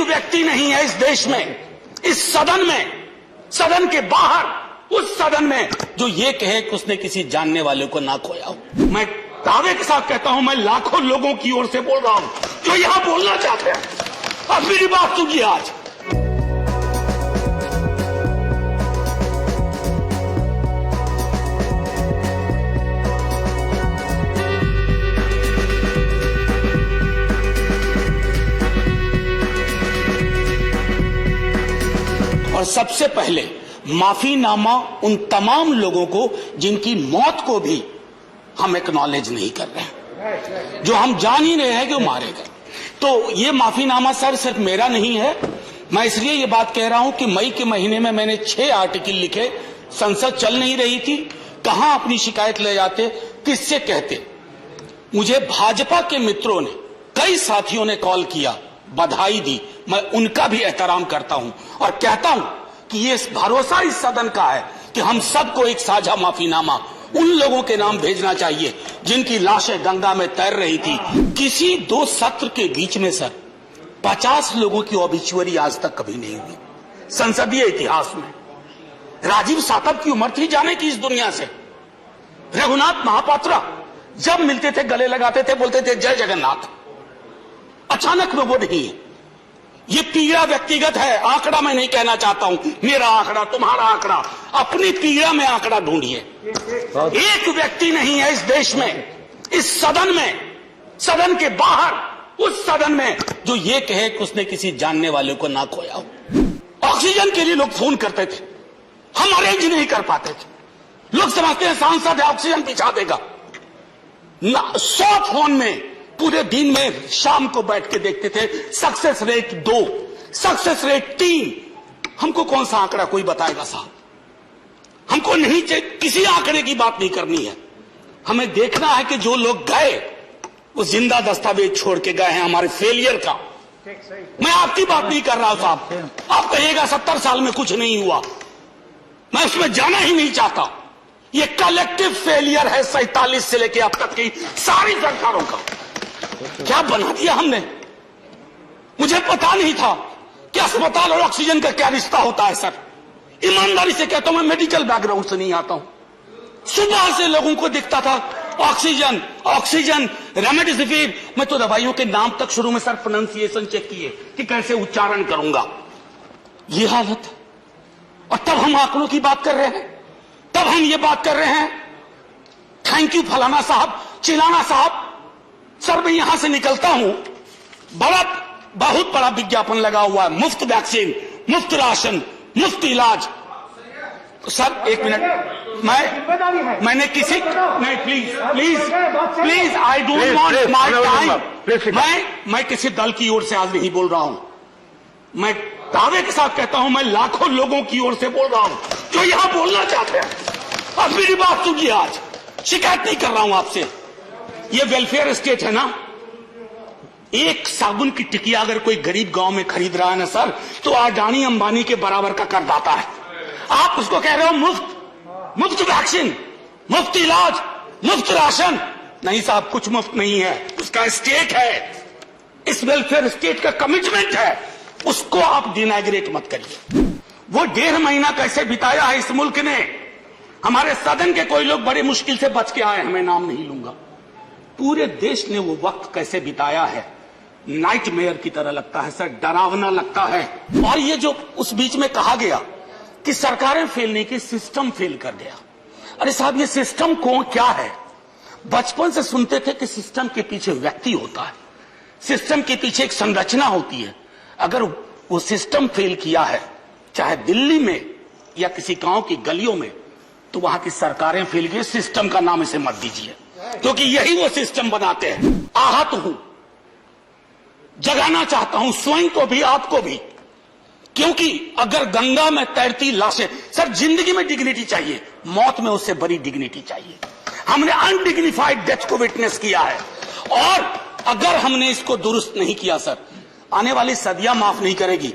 व्यक्ति नहीं है इस देश में, इस सदन में, सदन के बाहर, उस सदन में जो ये कहे कि उसने किसी जानने वाले को ना खोया हो। मैं दावे के साथ कहता हूं, मैं लाखों लोगों की ओर से बोल रहा हूं जो यहां बोलना चाहते हैं। अब मेरी बात सुनिए। आज और सबसे पहले माफीनामा उन तमाम लोगों को जिनकी मौत को भी हम एक्नॉलेज नहीं कर रहे हैं, जो हम जान ही नहीं है कि वो मारे गए। तो ये माफीनामा सर सिर्फ मेरा नहीं है। मैं इसलिए ये बात कह रहा हूं कि मई के महीने में मैंने 6 आर्टिकल लिखे। संसद चल नहीं रही थी, कहां अपनी शिकायत ले जाते, किससे कहते। मुझे भाजपा के मित्रों ने, कई साथियों ने कॉल किया, बधाई दी। मैं उनका भी एहतराम करता हूं और कहता हूं कि ये भरोसा इस सदन का है कि हम सबको एक साझा माफीनामा उन लोगों के नाम भेजना चाहिए जिनकी लाशें गंगा में तैर रही थी। किसी 2 सत्र के बीच में सर 50 लोगों की ऑबिचुअरी आज तक कभी नहीं हुई संसदीय इतिहास में। राजीव सातव की उम्र थी जाने की इस दुनिया से। रघुनाथ महापात्रा जब मिलते थे गले लगाते थे, बोलते थे जय जगन्नाथ। अचानक में वो नहीं है। ये पीड़ा व्यक्तिगत है, आंकड़ा मैं नहीं कहना चाहता हूं, मेरा आंकड़ा, तुम्हारा आंकड़ा, अपनी पीड़ा में आंकड़ा ढूंढिए। एक व्यक्ति नहीं है इस देश में, इस सदन में, सदन के बाहर, उस सदन में जो ये कहे कि उसने किसी जानने वाले को ना खोया हो। ऑक्सीजन के लिए लोग फोन करते थे, हम अरेंज नहीं कर पाते थे। लोग समझते हैं सांसद है, ऑक्सीजन पिछा देगा। 100 फोन में पूरे दिन में शाम को बैठ के देखते थे, सक्सेस रेट 2, सक्सेस रेट 3। हमको कौन सा आंकड़ा कोई बताएगा साहब? हमको नहीं चाहिए, किसी आंकड़े की बात नहीं करनी है। हमें देखना है कि जो लोग गए वो जिंदा दस्तावेज छोड़ के गए हैं हमारे फेलियर का। मैं आपकी बात नहीं कर रहा हूं साहब। आप कहिएगा 70 साल में कुछ नहीं हुआ, मैं उसमें जाना ही नहीं चाहता। ये कलेक्टिव फेलियर है 47 से लेकर अब तक की सारी सरकारों का। क्या बना दिया हमने? मुझे पता नहीं था कि अस्पताल और ऑक्सीजन का क्या रिश्ता होता है सर। ईमानदारी से कहता हूं, मैं मेडिकल बैकग्राउंड से नहीं आता हूं। सुबह से लोगों को दिखता था ऑक्सीजन, ऑक्सीजन, रेमडेसिविर। मैं तो दवाइयों के नाम तक शुरू में सर प्रोनाउंसिएशन चेक किए कि कैसे उच्चारण करूंगा। ये हालत। और तब हम आंकड़ों की बात कर रहे हैं, तब हम ये बात कर रहे हैं थैंक यू फलाना साहब, चिलाना साहब। सर मैं यहां से निकलता हूं, बहुत बड़ा विज्ञापन लगा हुआ है, मुफ्त वैक्सीन, मुफ्त राशन, मुफ्त इलाज। सर एक मिनट, मैंने किसी नहीं, please I don't want my time. मैं किसी दल की ओर से आज नहीं बोल रहा हूं। मैं दावे के साथ कहता हूं, मैं लाखों लोगों की ओर से बोल रहा हूं जो यहां बोलना चाहते हैं। अब मेरी बात सुनिए। आज शिकायत नहीं कर रहा हूं आपसे, ये वेलफेयर स्टेट है ना। एक साबुन की टिकिया अगर कोई गरीब गांव में खरीद रहा है ना सर, तो अडानी अंबानी के बराबर का करदाता है। आप उसको कह रहे हो मुफ्त वैक्सीन, मुफ्त इलाज, मुफ्त राशन। नहीं साहब, कुछ मुफ्त नहीं है, उसका स्टेट है, इस वेलफेयर स्टेट का कमिटमेंट है, उसको आप डिनाइग्रेट मत करिए। वो 1.5 महीना कैसे बिताया है इस मुल्क ने। हमारे सदन के कोई लोग बड़े मुश्किल से बच के आए, मैं नाम नहीं लूंगा। पूरे देश ने वो वक्त कैसे बिताया है, नाइटमेयर की तरह लगता है सर, डरावना लगता है। और ये जो उस बीच में कहा गया कि सरकारें फेल नहीं की, सिस्टम फेल कर गया। अरे साहब, ये सिस्टम कौन क्या है? बचपन से सुनते थे कि सिस्टम के पीछे व्यक्ति होता है, सिस्टम के पीछे एक संरचना होती है। अगर वो सिस्टम फेल किया है, चाहे दिल्ली में या किसी गांव की गलियों में, तो वहां की सरकारें फेल गई। सिस्टम का नाम इसे मत दीजिए, क्योंकि यही वो सिस्टम बनाते हैं। आहत हूं, जगाना चाहता हूं स्वयं को भी, आपको भी, क्योंकि अगर गंगा में तैरती लाशें, सर जिंदगी में डिग्निटी चाहिए, मौत में उससे बड़ी डिग्निटी चाहिए। हमने अनडिग्निफाइड डेथ को विटनेस किया है, और अगर हमने इसको दुरुस्त नहीं किया सर, आने वाली सदियां माफ नहीं करेगी।